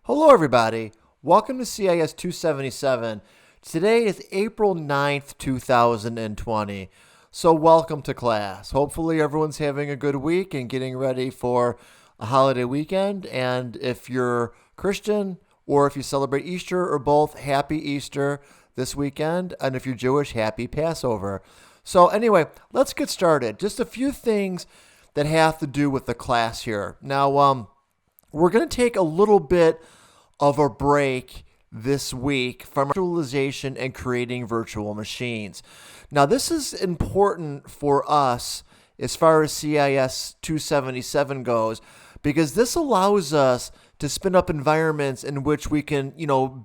Hello, everybody. Welcome to CIS277. Today is April 9th, 2020. So, welcome to class. Hopefully, everyone's having a good week and getting ready for a holiday weekend. And if you're Christian or if you celebrate Easter or both, happy Easter this weekend. And if you're Jewish, happy Passover. So, anyway, let's get started. Just a few things that have to do with the class here. Now, we're going to take a little bit of a break this week from virtualization and creating virtual machines. Now, this is important for us as far as CIS 277 goes, because this allows us to spin up environments in which we can,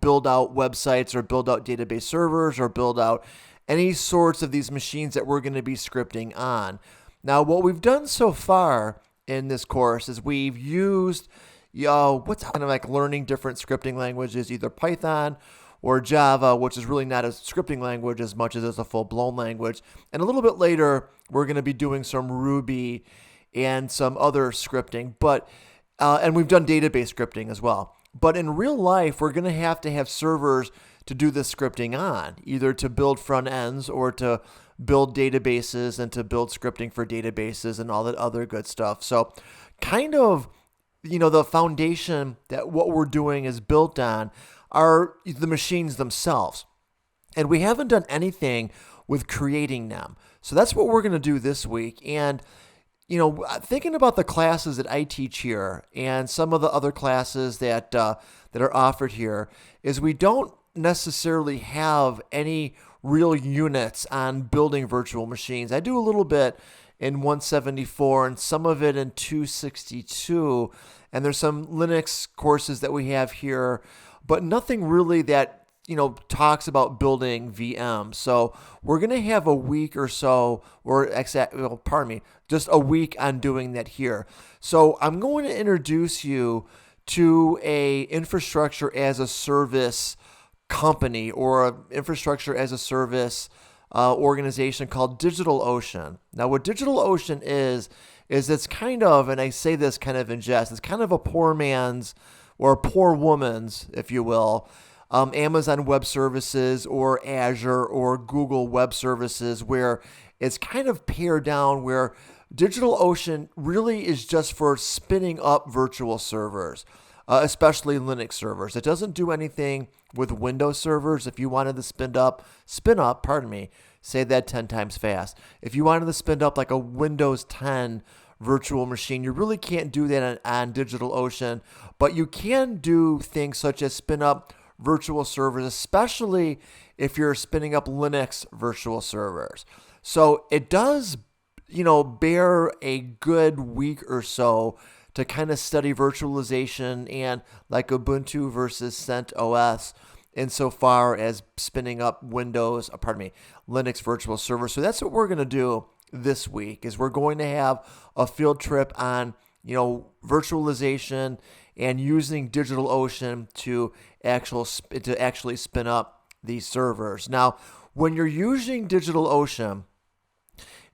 build out websites or build out database servers or build out any sorts of these machines that we're going to be scripting on. Now, what we've done so far in this course is we've used what's kind of like learning different scripting languages, either Python or Java, which is really not a scripting language as much as it's a full-blown language. And a little bit later, we're going to be doing some Ruby and some other scripting, and we've done database scripting as well. But in real life, we're going to have servers to do this scripting on, either to build front ends or to build databases and to build scripting for databases and all that other good stuff. So kind of the foundation that what we're doing is built on are the machines themselves. And we haven't done anything with creating them. So that's what we're going to do this week. And, thinking about the classes that I teach here and some of the other classes that are offered here is we don't necessarily have any real units on building virtual machines. I do a little bit in 174 and some of it in 262. And there's some Linux courses that we have here, but nothing really that, talks about building VMs. So we're going to have a week or so, just a week on doing that here. So I'm going to introduce you to a infrastructure as a service company or an infrastructure as a service organization called DigitalOcean. Now, what DigitalOcean is it's kind of, and I say this kind of in jest, it's kind of a poor man's or a poor woman's, if you will, Amazon Web Services or Azure or Google Web Services, where it's kind of pared down, where DigitalOcean really is just for spinning up virtual servers, especially Linux servers. It doesn't do anything with Windows servers. If you wanted to spin up, say that 10 times fast. If you wanted to spin up like a Windows 10 virtual machine, you really can't do that on DigitalOcean, but you can do things such as spin up virtual servers, especially if you're spinning up Linux virtual servers. So it does, bear a good week or so to kind of study virtualization and like Ubuntu versus CentOS insofar as spinning up Linux virtual servers. So that's what we're going to do this week is we're going to have a field trip on, virtualization and using DigitalOcean to actually spin up these servers. Now, when you're using DigitalOcean,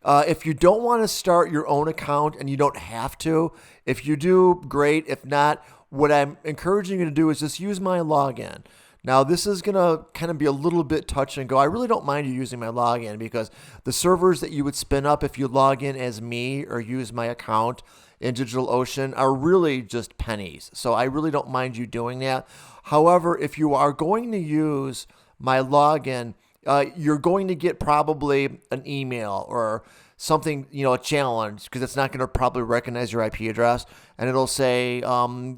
if you don't want to start your own account, and you don't have to, if you do, great. If not, what I'm encouraging you to do is just use my login. Now, this is going to kind of be a little bit touch and go. I really don't mind you using my login because the servers that you would spin up if you log in as me or use my account in DigitalOcean are really just pennies. So I really don't mind you doing that. However, if you are going to use my login, you're going to get probably an email or something, a challenge, because it's not going to probably recognize your IP address, and it'll say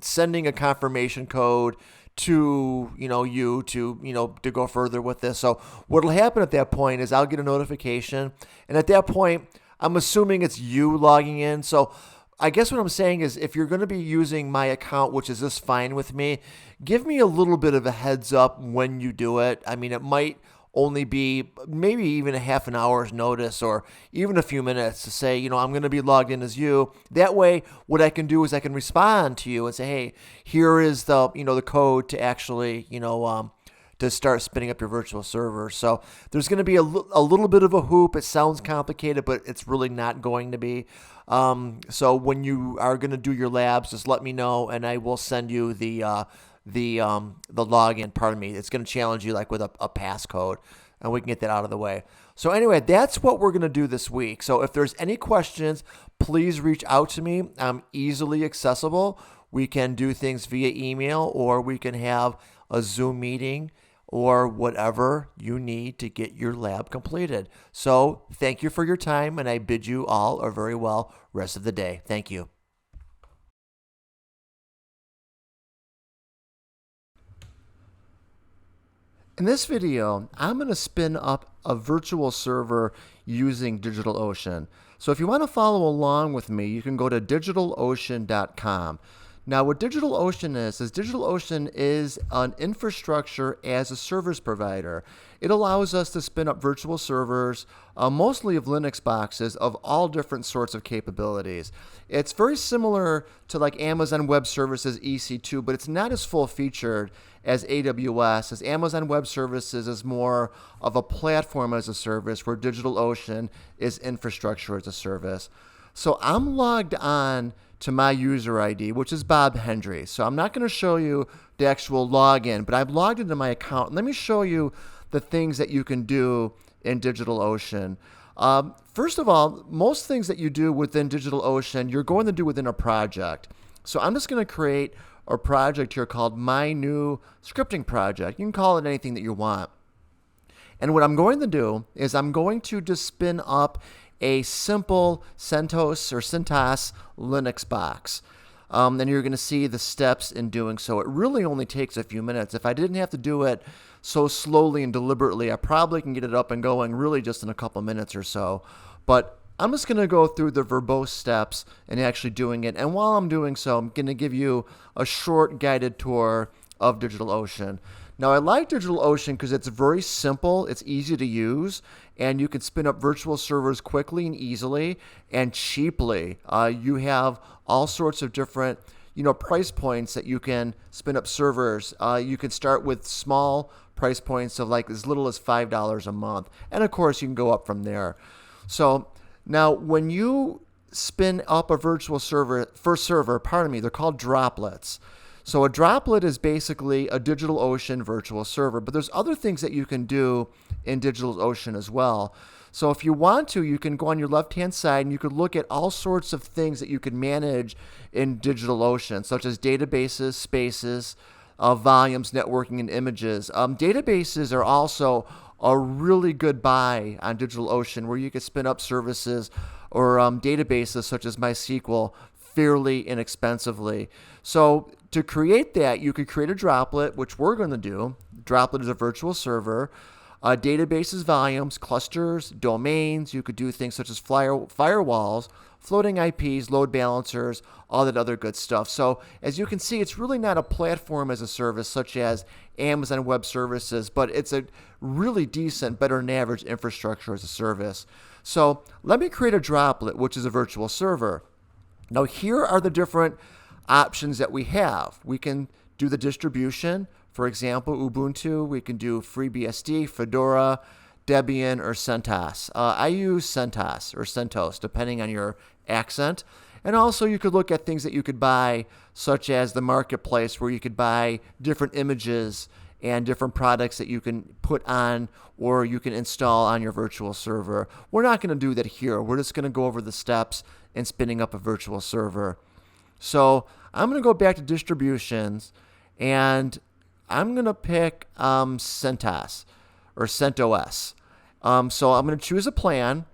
sending a confirmation code to you to go further with this. So what'll happen at that point is I'll get a notification, and at that point I'm assuming it's you logging in. So I guess what I'm saying is if you're going to be using my account, which is just fine with me, give me a little bit of a heads up when you do it. I mean, it might only be maybe even a half an hour's notice or even a few minutes to say, I'm going to be logged in as you. That way, what I can do is I can respond to you and say, hey, here is the, the code to actually, to start spinning up your virtual server. So there's going to be a little bit of a hoop. It sounds complicated, but it's really not going to be. So when you are going to do your labs, just let me know, and I will send you the the login. Pardon me. It's going to challenge you like with a passcode, and we can get that out of the way. So anyway, that's what we're going to do this week. So if there's any questions, please reach out to me. I'm easily accessible. We can do things via email, or we can have a Zoom meeting, or whatever you need to get your lab completed. So thank you for your time, and I bid you all a very well rest of the day. Thank you. In this video, I'm going to spin up a virtual server using DigitalOcean. So if you want to follow along with me, you can go to digitalocean.com. Now, what DigitalOcean is DigitalOcean is an infrastructure as a service provider. It allows us to spin up virtual servers, mostly of Linux boxes, of all different sorts of capabilities. It's very similar to like Amazon Web Services EC2, but it's not as full-featured as AWS, as Amazon Web Services is more of a platform as a service, where DigitalOcean is infrastructure as a service. So I'm logged on to my user ID, which is Bob Hendry. So I'm not going to show you the actual login, but I've logged into my account. Let me show you the things that you can do in DigitalOcean. First of all, most things that you do within DigitalOcean, you're going to do within a project. So I'm just going to create a project here called My New Scripting Project. You can call it anything that you want. And what I'm going to do is I'm going to just spin up a simple CentOS Linux box. Then you're going to see the steps in doing so. It really only takes a few minutes. If I didn't have to do it so slowly and deliberately, I probably can get it up and going really just in a couple minutes or so. But I'm just going to go through the verbose steps and actually doing it. And while I'm doing so, I'm going to give you a short guided tour of DigitalOcean. Now, I like DigitalOcean because it's very simple, it's easy to use, and you can spin up virtual servers quickly and easily and cheaply. You have all sorts of different price points that you can spin up servers. You can start with small price points of like as little as $5 a month. And of course, you can go up from there. So now when you spin up a virtual server, they're called droplets. So a droplet is basically a DigitalOcean virtual server, but there's other things that you can do in DigitalOcean as well. So if you want to, you can go on your left-hand side and you could look at all sorts of things that you could manage in DigitalOcean, such as databases, spaces, volumes, networking, and images. Databases are also a really good buy on DigitalOcean, where you can spin up services or databases such as MySQL fairly inexpensively. So to create that, you could create a droplet, which we're going to do. Droplet is a virtual server. Databases, volumes, clusters, domains. You could do things such as firewalls, floating IPs, load balancers, all that other good stuff. So as you can see, it's really not a platform as a service such as Amazon Web Services, but it's a really decent, better than average infrastructure as a service. So let me create a droplet, which is a virtual server. Now here are the different options that we have. We can do the distribution. For example, Ubuntu. We can do FreeBSD, Fedora, Debian, or CentOS. I use CentOS or CentOS, depending on your accent. And also you could look at things that you could buy, such as the marketplace, where you could buy different images and different products that you can put on or you can install on your virtual server. We're not going to do that here. We're just going to go over the steps in spinning up a virtual server. So I'm going to go back to distributions, and I'm going to pick CentOS or CentOS. So I'm going to choose a plan.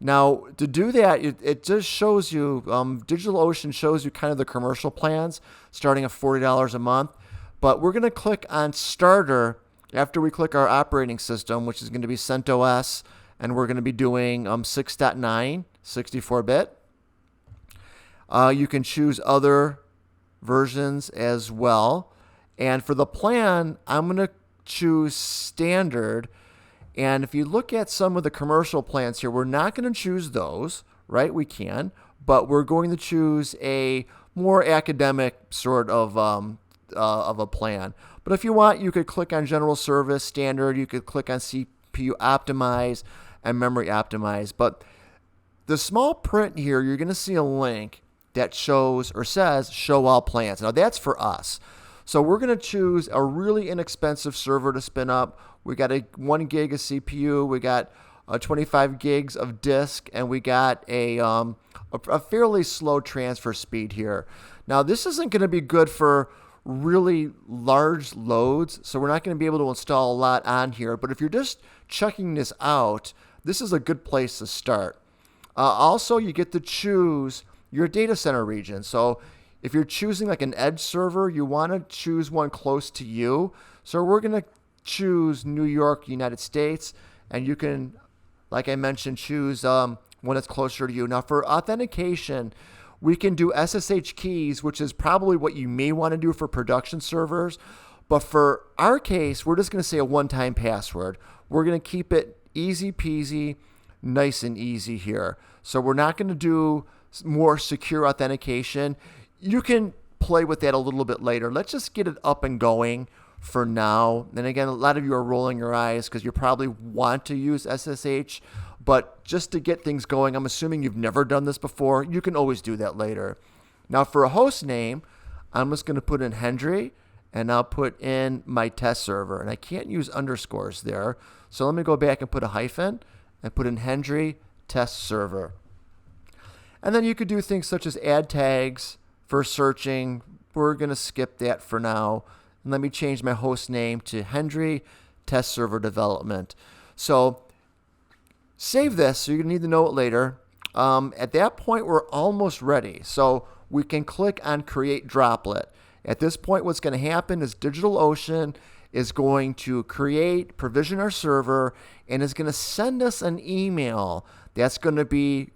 Now, to do that, it just shows you, DigitalOcean shows you kind of the commercial plans starting at $40 a month. But we're going to click on Starter after we click our operating system, which is going to be CentOS, and we're going to be doing 6.9, 64-bit. You can choose other versions as well. And for the plan, I'm going to choose Standard. And if you look at some of the commercial plans here, we're not going to choose those, right? We can, but we're going to choose a more academic sort of a plan. But if you want, you could click on General Service, Standard. You could click on CPU Optimize and Memory Optimize. But the small print here, you're going to see a link that shows or says Show All Plans. Now, that's for us. So we're going to choose a really inexpensive server to spin up. We got a 1 gig of CPU, we got 25 gigs of disk, and we got a fairly slow transfer speed here. Now this isn't going to be good for really large loads, so we're not going to be able to install a lot on here. But if you're just checking this out, this is a good place to start. Also, you get to choose your data center region. So if you're choosing like an edge server, you want to choose one close to you. So we're going to choose New York, United States, and you can, like I mentioned, choose one that's closer to you. Now for authentication, we can do SSH keys, which is probably what you may want to do for production servers. But for our case, we're just going to say a one-time password. We're going to keep it easy peasy, nice and easy here. So we're not going to do more secure authentication. You can play with that a little bit later. Let's just get it up and going for now. And again, a lot of you are rolling your eyes because you probably want to use SSH, but just to get things going, I'm assuming you've never done this before. You can always do that later. Now for a host name, I'm just going to put in Hendry, and I'll put in my test server. And I can't use underscores there. So let me go back and put a hyphen and put in Hendry test server. And then you could do things such as add tags for searching. We're going to skip that for now. And let me change my host name to Hendry test server development. So save this, so you're going to need to know it later. At that point, we're almost ready. So we can click on create droplet. At this point, what's going to happen is DigitalOcean is going to create, provision our server, and is going to send us an email that's going to be,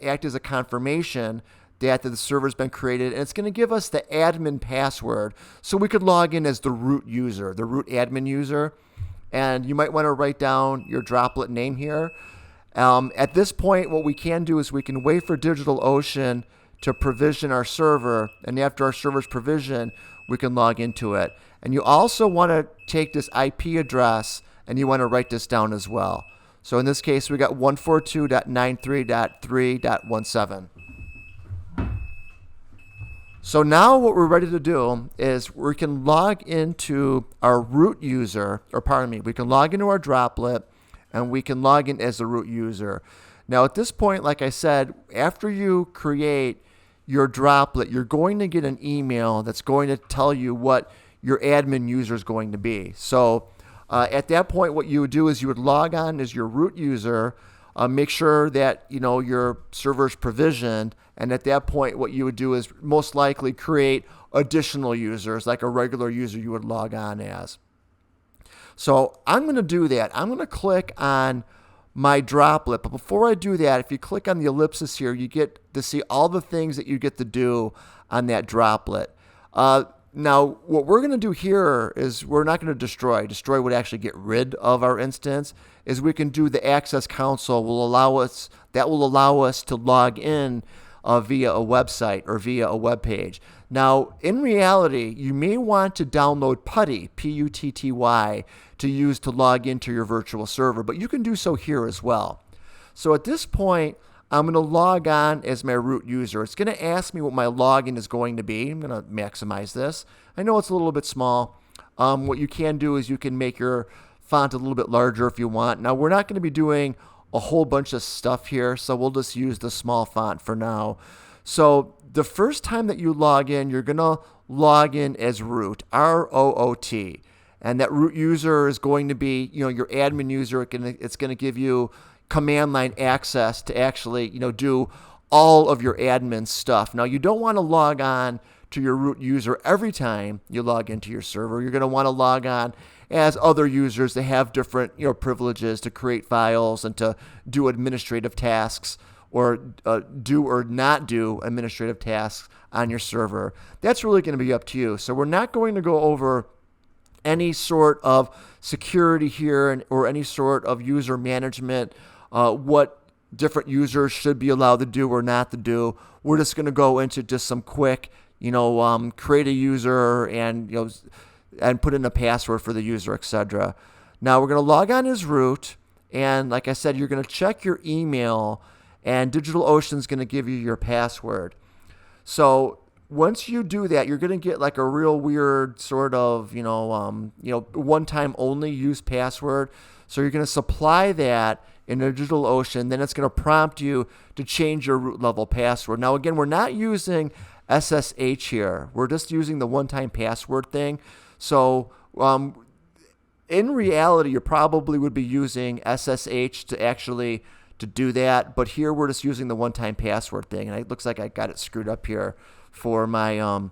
act as a confirmation that the server's been created, and it's going to give us the admin password so we could log in as the root user, the root admin user. And you might want to write down your droplet name here. At this point, what we can do is we can wait for DigitalOcean to provision our server, and after our server's provision, we can log into it. And you also want to take this IP address and you want to write this down as well. So in this case, we got 142.93.3.17. So now what we're ready to do is we can log into our root user, we can log into our droplet, and we can log in as the root user. Now at this point, like I said, after you create your droplet, you're going to get an email that's going to tell you what your admin user is going to be. So at that point, what you would do is you would log on as your root user, make sure that your server is provisioned, and at that point, what you would do is most likely create additional users, like a regular user you would log on as. So I'm going to do that. I'm going to click on my droplet, but before I do that, if you click on the ellipsis here, you get to see all the things that you get to do on that droplet. Now, what we're going to do here is we're not going to destroy. Destroy would actually get rid of our instance. Is we can do the access console will allow us to log in via a website or via a web page. Now, in reality, you may want to download Putty, P-U-T-T-Y, to use to log into your virtual server, but you can do so here as well. So at this point, I'm going to log on as my root user. It's going to ask me what my login is going to be. I'm going to maximize this. I know it's a little bit small. What you can do is you can make your font a little bit larger if you want. Now, we're not going to be doing a whole bunch of stuff here, so we'll just use the small font for now. So the first time that you log in, you're going to log in as root, R-O-O-T. And that root user is going to be, your admin user. It's going to give you command line access to actually, do all of your admin stuff. Now, you don't want to log on to your root user every time you log into your server. You're going to want to log on as other users that have different, privileges to create files and to do administrative tasks or do or not do administrative tasks on your server. That's really going to be up to you. So we're not going to go over any sort of security here or any sort of user management, what different users should be allowed to do or not to do. We're just going to go into just some quick, create a user and, and put in a password for the user, etc. Now we're going to log on as root. And like I said, you're going to check your email and DigitalOcean is going to give you your password. So once you do that, you're going to get like a real weird sort of, one-time only use password. So you're going to supply that in a DigitalOcean. Then it's going to prompt you to change your root level password. Now, again, we're not using SSH here. We're just using the one-time password thing. So in reality, you probably would be using SSH to do that. But here we're just using the one-time password thing. And it looks like I got it screwed up here for my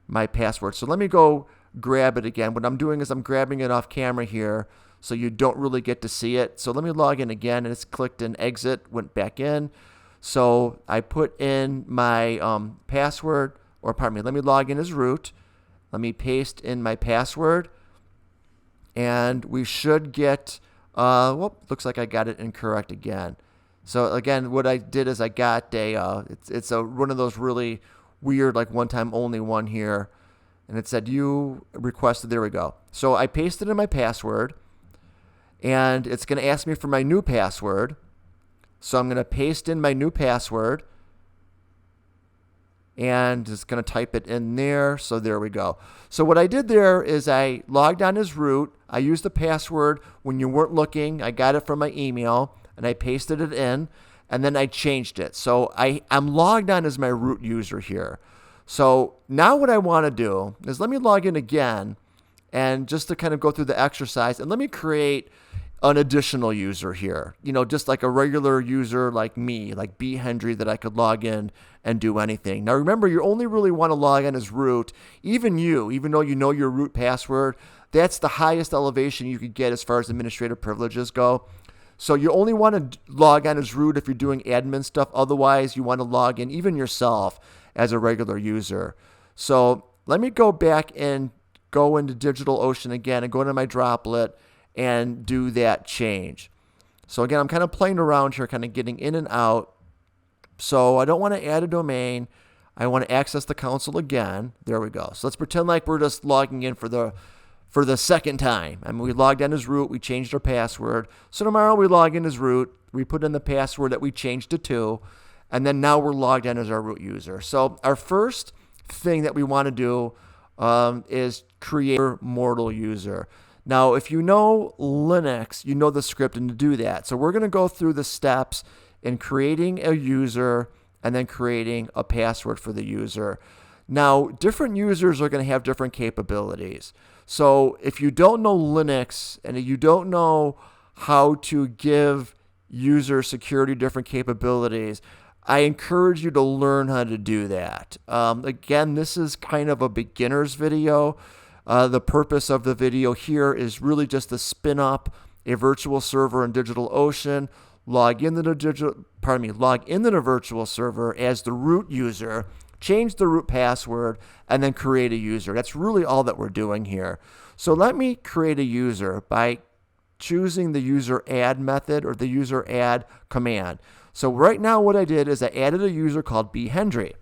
my password. So let me go grab it again. What I'm doing is I'm grabbing it off camera here so you don't really get to see it. So let me log in again, and it's clicked in exit, went back in. So I put in my password, or pardon me, let me log in as root. Let me paste in my password, and we should get, looks like I got it incorrect again. So again, what I did is I got it's one of those really weird, like one-time only one here. And it said you requested, there we go. So I pasted in my password, and it's going to ask me for my new password. So I'm going to paste in my new password, and it's going to type it in there. So there we go. So what I did there is I logged on as root. I used the password when you weren't looking. I got it from my email, and I pasted it in. And then I changed it. So I'm logged on as my root user here. So now what I want to do is let me log in again, and just to kind of go through the exercise, and let me create an additional user here. Just like a regular user like me, like B. Hendry, that I could log in and do anything. Now remember, you only really want to log in as root. Even though you know your root password, that's the highest elevation you could get as far as administrative privileges go. So you only want to log on as root if you're doing admin stuff. Otherwise, you want to log in even yourself as a regular user. So let me go back and go into DigitalOcean again and go into my droplet and do that change. So again, I'm kind of playing around here, kind of getting in and out. So I don't want to add a domain. I want to access the console again. There we go. So let's pretend like we're just logging in for the second time. I mean, we logged in as root, we changed our password. So tomorrow we log in as root, we put in the password that we changed to 2, and then now we're logged in as our root user. So our first thing that we want to do is create a mortal user. Now, if you know Linux, you know the script and to do that. So we're going to go through the steps in creating a user and then creating a password for the user. Now, different users are going to have different capabilities. So if you don't know Linux and you don't know how to give user security different capabilities, I encourage you to learn how to do that. Again, this is kind of a beginner's video. The purpose of the video here is really just to spin up a virtual server in DigitalOcean, log into the virtual server as the root user, change the root password, and then create a user. That's really all that we're doing here. So let me create a user by choosing the user add method or the user add command. So right now what I did is I added a user called B. Hendry.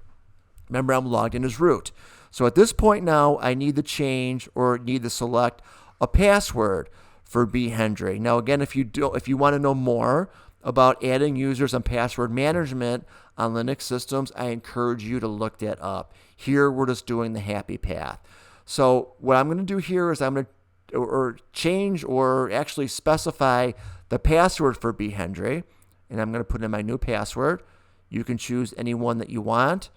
Remember, I'm logged in as root. So at this point now, I need to change or need to select a password for B. Hendry. Now again, if you want to know more about adding users and password management on Linux systems, I encourage you to look that up. Here, we're just doing the happy path. So what I'm going to do here is I'm going to change or actually specify the password for B. Hendry, and I'm going to put in my new password. You can choose any one that you want.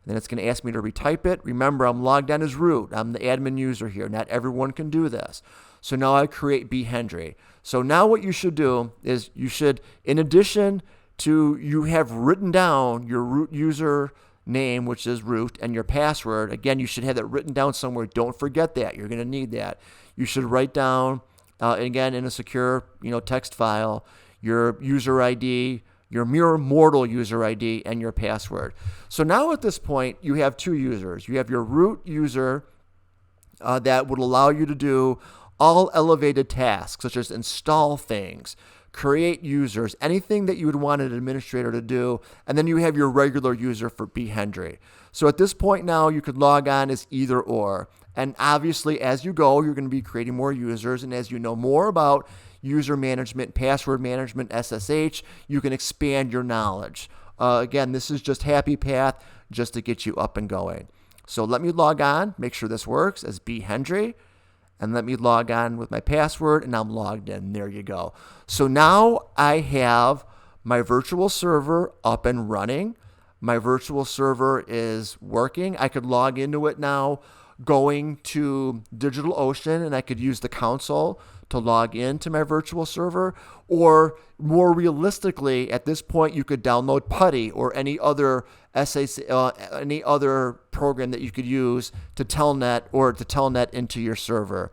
Then it's going to ask me to retype it. Remember, I'm logged in as root. I'm the admin user here. Not everyone can do this. So now I create B. Hendry. So now what you should do is you should, in addition to you have written down your root user name, which is root, and your password. Again, you should have that written down somewhere. Don't forget that. You're going to need that. You should write down, again, in a secure text file, your user ID, your mere mortal user ID, and your password. So now at this point, you have two users. You have your root user that would allow you to do all elevated tasks, such as install things, create users, anything that you would want an administrator to do, and then you have your regular user for B. Hendry. So at this point now, you could log on as either or. And obviously, as you go, you're going to be creating more users, and as you know more about user management, password management, SSH, you can expand your knowledge. Again, this is just happy path just to get you up and going. So let me log on, make sure this works as B. Hendry, and let me log on with my password, and I'm logged in. There you go. So now I have my virtual server up and running. My virtual server is working. I could log into it now going to DigitalOcean, and I could use the console to log into my virtual server. Or more realistically, at this point, you could download PuTTY or any other any other program that you could use to telnet into your server.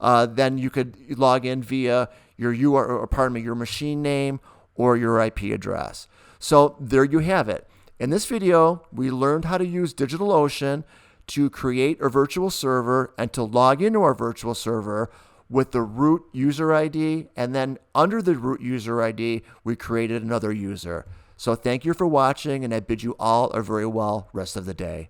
Then you could log in via your machine name or your IP address. So there you have it. In this video, we learned how to use DigitalOcean to create a virtual server and to log into our virtual server with the root user ID, and then under the root user ID, we created another user. So thank you for watching, and I bid you all a very well rest of the day.